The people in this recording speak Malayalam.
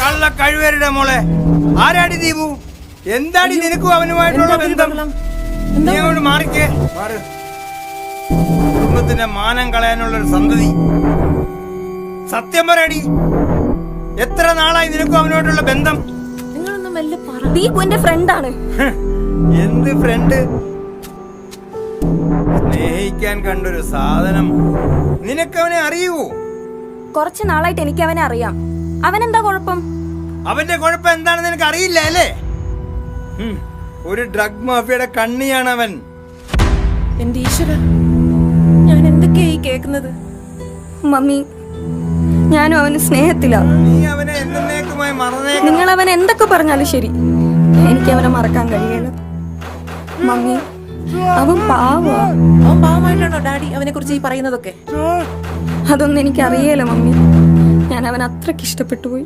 കള്ള കഴിവേരുടെ മോളെ. ആരാടി ദീപു? എന്താടി നിനക്കും അവനുമായിട്ടുള്ള ബന്ധം? നീ അങ്ങോട്ട് മാറിക്കേ. കുടുംബത്തിന്റെ മാനം കളയാനുള്ളൊരു സന്തതി. സത്യം പറയടി, എത്ര നാളായി നിനക്കും അവനുമായിട്ടുള്ള ബന്ധം? ദീപുവിന്റെ ഫ്രണ്ടാണ്. എന്ത് ഫ്രണ്ട്? സ്നേഹിക്കാൻ കണ്ടൊരു സാധനം. നിനക്കവനെ അറിയുവോ? കുറച്ച് നാളായിട്ട് എനിക്ക് അവനെ അറിയാം. അവനെന്താ കുഴപ്പം? അവന്റെ കുഴപ്പം എന്താണെന്ന് നിനക്ക് അറിയില്ല അല്ലേ? ഒരു ഡ്രഗ് മാഫിയയുടെ കണ്ണിയാണ് അവൻ. എന്റെ ഈശ്വര, ഞാൻ എന്തൊക്കെയായി കേൾക്കുന്നത്? മമ്മി, ഞാനും അവന് സ്നേഹത്തിലാ. നീ അവനെ എന്നേക്കുമായി മറന്നേക്കണം. നിങ്ങൾ അവൻ എന്തൊക്കെ പറഞ്ഞാലും ശരി, എനിക്ക് അവനെ മറക്കാൻ കഴിയില്ല. മമ്മി, അവൻ പാവാ. അവൻ പാവമായിട്ടാണോ ഡാഡി അവനെ കുറിച്ച് ഈ പറയുന്നതൊക്കെ? അതൊന്നും എനിക്ക് അറിയില്ല മമ്മി. ഞാൻ അവൻ അത്രയ്ക്ക് ഇഷ്ടപ്പെട്ടു പോയി.